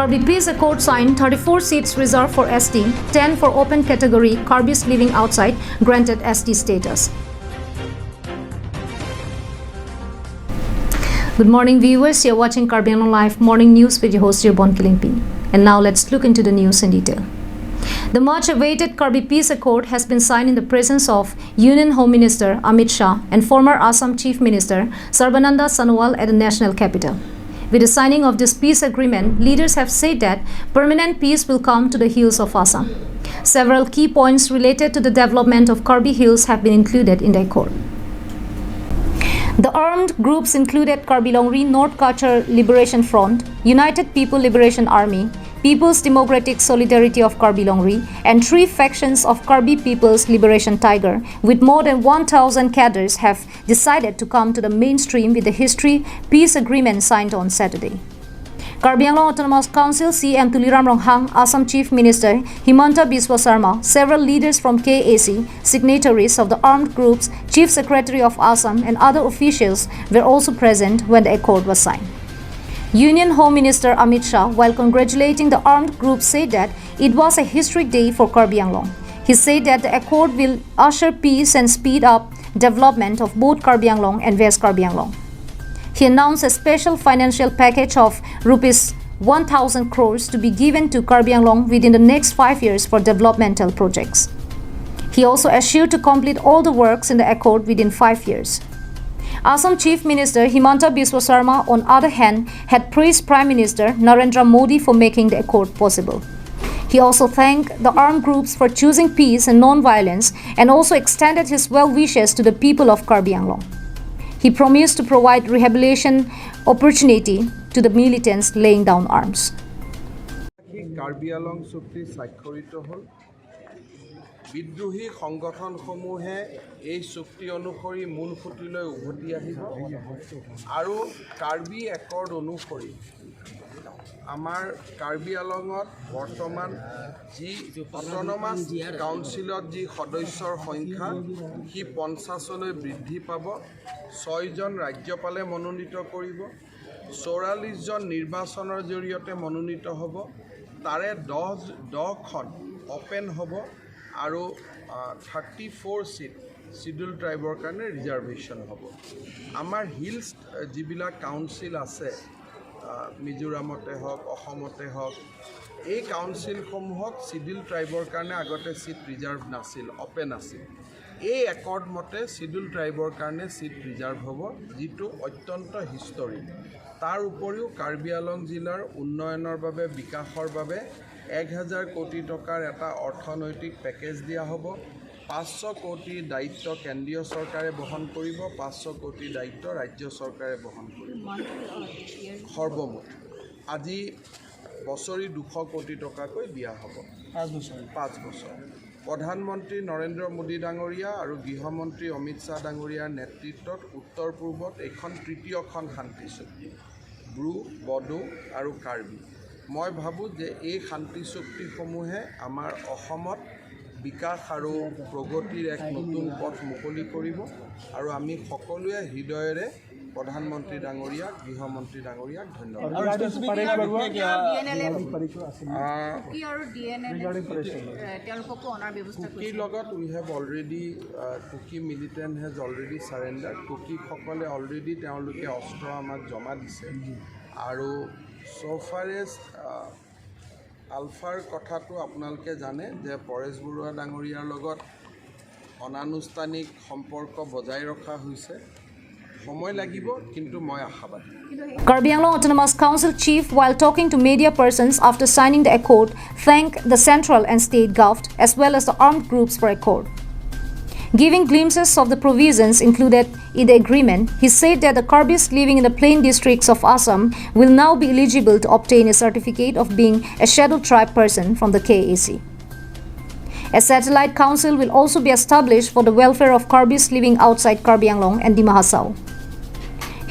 Kirbi Peace Accord signed, 34 seats reserved for ST, 10 for open category, Kirbis living outside granted ST status. Good morning viewers, you're watching Kirbi Anglong Live Morning News with your host Bon Kilingpin. And now let's look into the news in detail. The much-awaited Kirbi Peace Accord has been signed in the presence of Union Home Minister Amit Shah and former Assam Chief Minister Sarbananda Sonowal at the national capital. With the signing of this peace agreement, leaders have said that permanent peace will come to the hills of Assam. Several key points related to the development of Kirbi Hills have been included in the accord. The armed groups included Kirbi Longri North Kachar Liberation Front, United People Liberation Army, People's Democratic Solidarity of Kirbi Longri, and 3 factions of Kirbi People's Liberation Tiger, with more than 1,000 cadres have decided to come to the mainstream with the history peace agreement signed on Saturday. Kirbi Anglong Autonomous Council CM Tuliram Ronghang, Assam Chief Minister Himanta Biswa Sarma, several leaders from KAC, signatories of the armed groups, Chief Secretary of Assam and other officials were also present when the accord was signed. Union Home Minister Amit Shah, while congratulating the armed groups, said that it was a historic day for Kirbi Anglong. He said that the accord will usher peace and speed up development of both Kirbi Anglong and West Kirbi Anglong. He announced a special financial package of rupees 1,000 crores to be given to Kirbi Anglong within the next 5 years for developmental projects. He also assured to complete all the works in the accord within 5 years. Assam Chief Minister Himanta Biswa Sarma, on the other hand, had praised Prime Minister Narendra Modi for making the accord possible. He also thanked the armed groups for choosing peace and non-violence and also extended his well wishes to the people of Kirbi Anglong. He promised to provide rehabilitation opportunity to the militants laying down arms. Kirbi Anglong চুক্তি স্বাক্ষৰিত হ'ল বিদ্ৰোহী সংগঠনসমূহে এই চুক্তি অনুসৰি মূল খুঁটিলৈ উভতি আহিব আৰু কাৰ্বি একৰ্ড অনুসৰি আমাৰ কাৰ্বি আংলঙত বৰ্তমান যি অট'নমাছ কাউন্সিলত যি সদস্যৰ সংখ্যা সি 50লৈ বৃদ্ধি পাব 6 জন ৰাজ্যপালে মনোনীত কৰিব 44 জন নিৰ্বাচনৰ জৰিয়তে মনোনীত হ'ব তাৰে 10খন অপেন হ'ব আৰু 34 সিট শিডিউল ট্ৰাইবৰ কাৰণে ৰিজাৰ্ভেশ্যন হ'ব আমাৰ হিলছ যিবিলাক কাউন্সিল আছে মিজোৰামতে হওক অসমতে হওক এই কাউন্সিলসমূহক শিডিউল ট্ৰাইবৰ কাৰণে আগতে সিট ৰিজাৰ্ভ নাছিল অপেন আছিল এই একৰ্ড মতে শিডিউল ট্ৰাইবৰ কাৰণে সিট ৰিজাৰ্ভ হ'ব যিটো অত্যন্ত হিষ্টৰিক তাৰ উপৰিও কাৰ্বি আংলং জিলাৰ উন্নয়নৰ বাবে বিকাশৰ বাবে 1000 কোটি টকাৰ এটা অৰ্থনৈতিক পেকেজ দিয়া হ'ব 500 কোটি দায়িত্ব কেন্দ্ৰীয় চৰকাৰে বহন কৰিব 500 কোটি দায়িত্ব ৰাজ্য চৰকাৰে বহন কৰিব সৰ্বমুঠ আজি বছৰি 200 কোটি টকাকৈ দিয়া হ'ব 5 বছৰ প্ৰধানমন্ত্ৰী নৰেন্দ্ৰ মোদী ডাঙৰীয়া আৰু গৃহমন্ত্ৰী অমিত শ্বাহ ডাঙৰীয়াৰ নেতৃত্বত উত্তৰ পূৰ্বত এখন তৃতীয়খন শান্তি চুক্তি ব্ৰু বড়ো আৰু কাৰ্বি মই ভাবোঁ যে এই শান্তি চুক্তিসমূহে আমাৰ অসমত বিকাশ আৰু প্ৰগতিৰ এক নতুন পথ মুকলি কৰিব আৰু আমি সকলোৱে হৃদয়েৰে প্ৰধানমন্ত্ৰী ডাঙৰীয়াক গৃহমন্ত্ৰী ডাঙৰীয়াক ধন্যবাদ we have already Kuki militant has already surrender কুকিসকলে অলৰেডি তেওঁলোকে অস্ত্ৰ আমাক জমা দিছে আৰু so far as আলফাৰ কথাটো আপোনালোকে জানে যে পৰেশ বৰুৱা ডাঙৰীয়াৰ লগত অনানুষ্ঠানিক সম্পৰ্ক বজাই ৰখা হৈছে সময় লাগিব কিন্তু মই আশাবাদী Kirbi Anglong Autonomous Council chief, while talking to media persons after signing the accord, thanked the central and state government as well as the armed groups for accord. Giving glimpses of the provisions included in the agreement, he said that the Kirbis living in the plain districts of Assam will now be eligible to obtain a certificate of being a scheduled tribe person from the KAC. A satellite council will also be established for the welfare of Kirbis living outside Kirbi Anglong and Dima Hasao.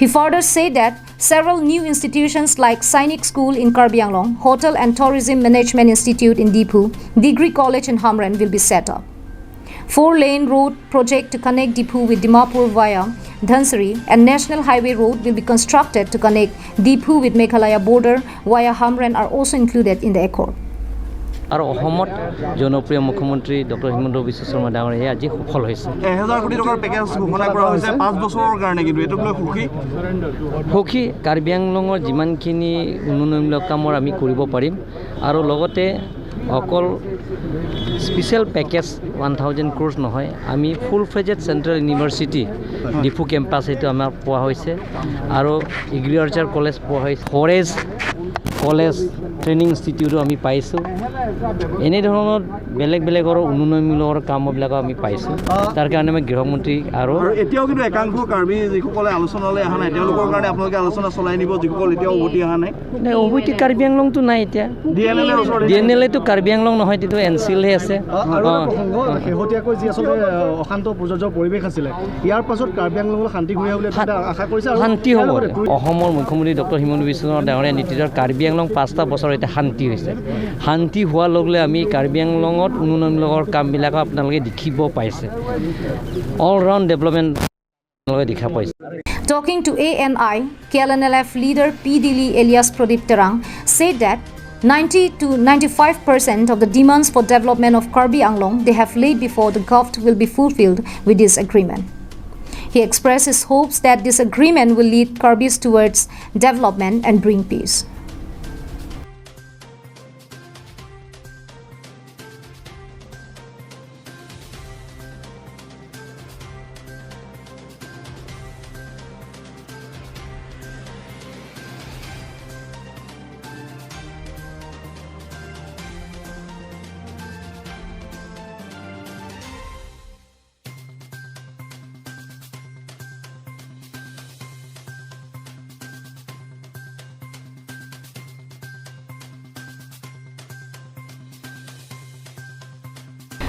He further said that several new institutions like Sainik School in Kirbi Anglong, Hotel and Tourism Management Institute in Dipu, Degree College in Hamran will be set up. 4-lane road project to connect Dipu with Dimapur via Dhansari and National Highway Road will be constructed to connect Dipu with Meghalaya border via Hamren are also included in the accord. আৰু অসমত জনপ্ৰিয় মুখ্যমন্ত্ৰী doctor Himanta Biswa Sarma ডাঙৰীয়াই আজি সফল হৈছে 1000 কোটি টকাৰ পেকেজ ঘোষণা কৰা হৈছে 5 বছৰৰ কাৰণে কিন্তু এটোক লৈ সুখী কাৰ্বি আংলঙৰ যিমানখিনি উন্নয়নমূলক কামৰ আমি কৰিব পাৰিম আৰু লগতে অকল স্পেচিয়েল পেকেজ 1000 ক্ৰোৰ্ছ নহয় আমি full fledged central university Diphu campus এইটো আমাৰ পোৱা হৈছে আৰু এগ্ৰিকালচাৰ কলেজ পোৱা হৈছে ফৰেষ্ট কলেজ ট্ৰেইনিং ইনষ্টিটিউটো আমি পাইছোঁ এনে ধৰণৰ বেলেগ বেলেগৰ উন্নয়নমূলকৰ কামবিলাক আমি পাইছোঁ তাৰ কাৰণে আমি গৃহমন্ত্ৰী আৰু এতিয়াও কিন্তু একাংশ কাৰ্বি যিসকলে আলোচনালৈ অহা নাই তেওঁলোকৰ কাৰণে আপোনালোকে আলোচনা চলাই নিব যিসকল এতিয়াও উভতি অহা নাই উভতি কাৰ্বি আংলংটো নাই এতিয়া ডিএনএলটো কাৰ্বি আংলং নহয় কিন্তু এনচিলহে আছে শেহতীয়াকৈ যি আচলতে অশান্ত প্ৰযোজ্য পৰিৱেশ আছিলে ইয়াৰ পাছত কাৰ্বি আংলঙলৈ শান্তি ঘূৰি আহিবলৈ আশা কৰিছে শান্তি হ'ব অসমৰ মুখ্যমন্ত্ৰী ডক্টৰ হিমন্ত বিশ্ব শৰ্মা ডাঙৰীয়াৰ নেতৃত্বত কাৰ্বি আংলং 5টা বছৰ এতিয়া শান্তি হৈছে শান্তি হোৱাৰ লগে আমি কাৰ্বি আংলঙত উন্নয়নমূলকৰ কামবিলাক আপোনালোকে দেখিব পাইছে অল ৰাউণ্ড ডেভেলপমেণ্ট দেখা পাইছে Talking to ANI, KAL leader P. Dili alias Pradip Terang said that 90 to 95% of the demands for development of Kirbi Anglong they have laid before the govt will be fulfilled with this agreement. He expressed his hopes that this agreement will lead Kirbis towards development and bring peace.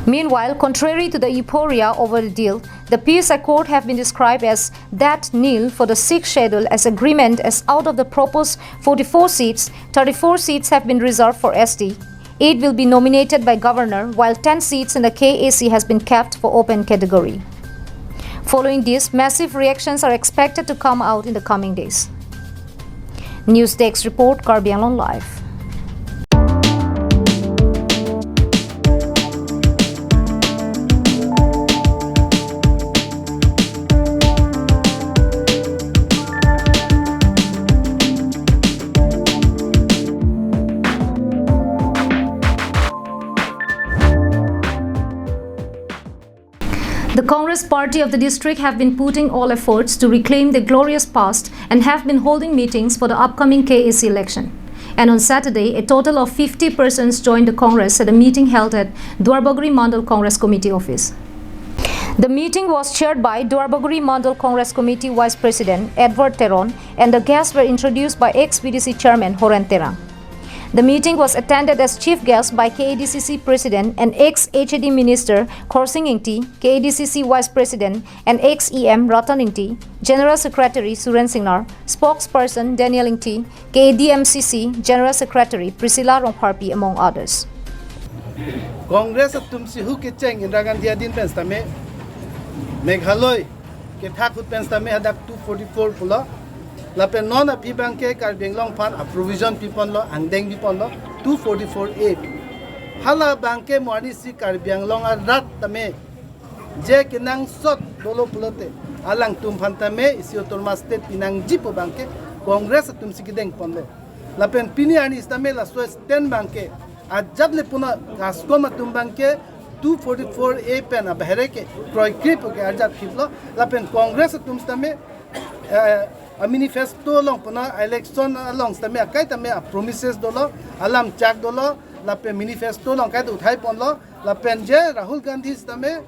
Meanwhile, contrary to the euphoria over the deal, the peace accord have been described as that nil for the 6th schedule as agreement as out of the proposed 44 seats, 34 seats have been reserved for ST. 8 will be nominated by governor, while 10 seats in the KAC has been kept for open category. Following this, massive reactions are expected to come out in the coming days. News Desk report, Kirbi Anglong Live. The Congress party of the district have been putting all efforts to reclaim the glorious past and have been holding meetings for the upcoming KAC election. And on Saturday, a total of 50 persons joined the Congress at a meeting held at Dwarbaguri Mandal Congress Committee office. The meeting was chaired by Dwarbaguri Mandal Congress Committee Vice President Edward Teron, and the guests were introduced by ex-BDC Chairman Horan Terang. The meeting was attended as chief guest by KADCC President and ex-HAD Minister Khorsing Ingti, KADCC Vice President and ex-EM Ratan Ingti, General Secretary Suren Singnar, Spokesperson Daniel Ingti, KADMCC General Secretary Priscilla Rongparpi, among others. Congress of Tumsi Hu Kicheng in Ragandia Din Penstame, Meghaloi, Ketakut Penstame Hadak 244 Pula. Lapen non a pibanke Kirbi Anglong Pan a provision pipon lo andeng pipon lo 244A. Hala banke moani si Kirbi Anglong a rat tame je kinang sot dolo pulote alang tumpan tame isi otorma state pinang jipo banke Congress tum sikideng ponle. Lapen pini ani istame la so sten banke a jable puna gaskoma tum banke 244A pen a behereke proikripo ke arjat kiplo lapen Congress tum stame a manifesto long puna election long stame akai tame a promises dolo alam chak dolo la pe manifesto long kai uthai pon lo la pen je Rahul Gandhi stame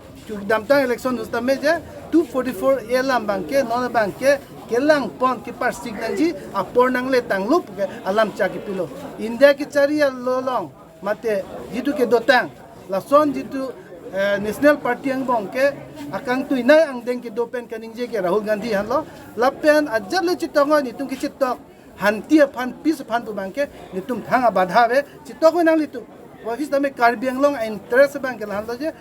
damtang election stame je 244 elam banke non banke kelang pon ki par signanji a pornang le tanglup ke alam chak pilo India ki charia lo long mate jitu ke dotang la son jitu National Party ang bongke akang tu inay ang deng ke dopen kaning je ke Rahul Gandhi han lo lapen ajat le chitongo ni tum ki chitok hanti phan pis phan tu bangke ni tum thanga badha ve chitok nang li tu office tame Kirbi Anglong interest bank han lo je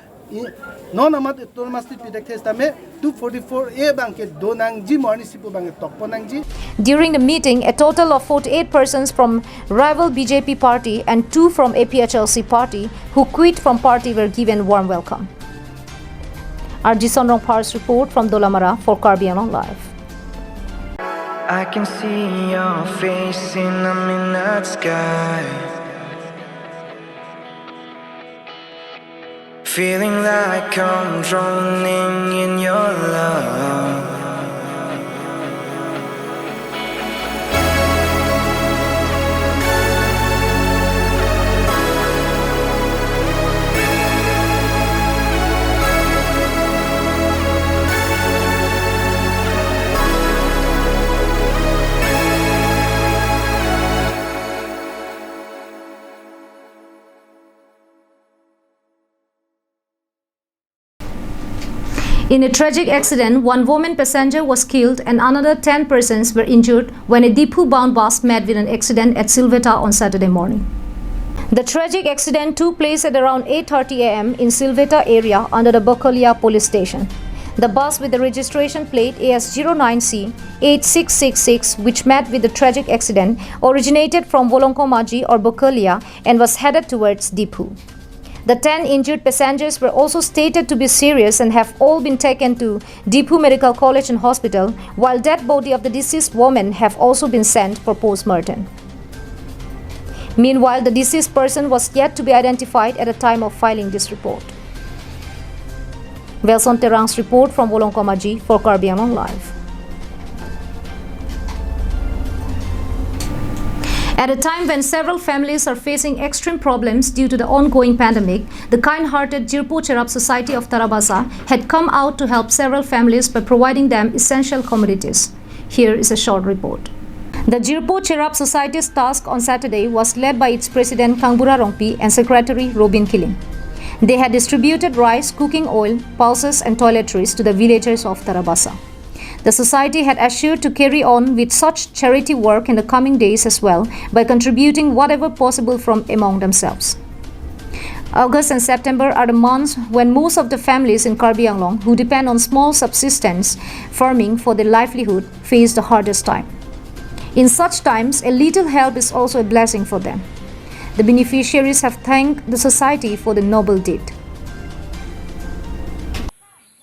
non amat itul masti pidek testame 244A bangke donangji morni sipu bangke tokponangji. During the meeting, a total of 48 persons from rival BJP party and 2 from APHLC party who quit from party were given warm welcome. Our DISSONANT report from Dolamara for Kirbi Live. I can see your face in the midnight sky, feeling like I'm drowning in your love. In a tragic accident, one woman passenger was killed and another 10 persons were injured when a Dipu-bound bus met with an accident at Silveta on Saturday morning. The tragic accident took place at around 8:30 am in Silveta area under the Bokolia police station. The bus with the registration plate AS09C8666, which met with the tragic accident, originated from Volonkomaji or Bokolia and was headed towards Dipu. The 10 injured passengers were also stated to be serious and have all been taken to Dipu Medical College and Hospital, while dead body of the deceased woman have also been sent for post-mortem. Meanwhile, the deceased person was yet to be identified at the time of filing this report. Velson Terang's report from Volonkomaji for Kirbi Live. At a time when several families are facing extreme problems due to the ongoing pandemic, the kind-hearted JUROPO Cherab Society of Tarabasa had come out to help several families by providing them essential commodities. Here is a short report. The JUROPO Cherab Society's task on Saturday was led by its president Kangbura Rongpi and secretary Robin Killing. They had distributed rice, cooking oil, pulses and toiletries to the villagers of Tarabasa. The society had assured to carry on with such charity work in the coming days as well by contributing whatever possible from among themselves. August and September are the months when most of the families in Kirbi Anglong who depend on small subsistence farming for their livelihood face the hardest time. In such times, a little help is also a blessing for them. The beneficiaries have thanked the society for the noble deed.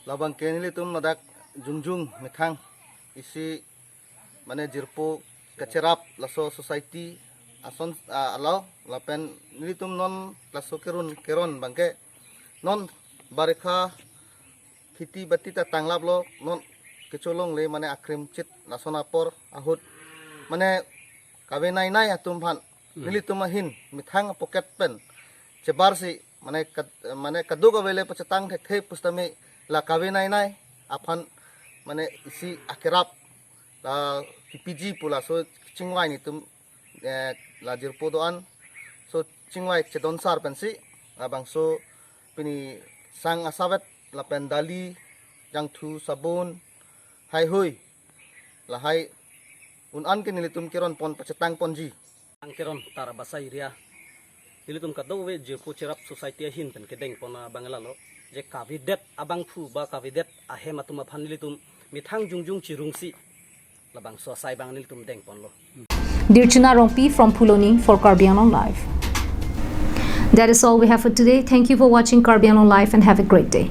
Labang kenilitum nadak jungjung methang isi mane JUROPO kacerap laso society ason alaw lapen nilitum non laso keron bangke non barikha khiti bati ta tanglap lo non kecolong le mane akrim chit nasonapor ahut mane kabe nai atum bhan nilitum hin mithang pocket pen cebar si mane kaduk avele pacetang thek pustame la kabe nai apan mane isi akirap la PPG pula so chingwai ni tum la JUROPO doan so chingwai chedon sar pensi abang so pini sang asawet la pendali jang thu sabun hai hui la hai un an ke nilitum kiron pon pacetang ponji Angkeron Tarabasa area nilitum kadowe JUROPO Cherab Society hin pen kedeng pona bangalalo je kavidet abang thu ba kavidet ahem atuma phan nilitum mithang jungjung chirungsi labang so sai bang nilitum deng ponlo. Dirchana Rongpi from Puloni for Kirbi Live. That is all we have for today. Thank you for watching Kirbi Live and have a great day.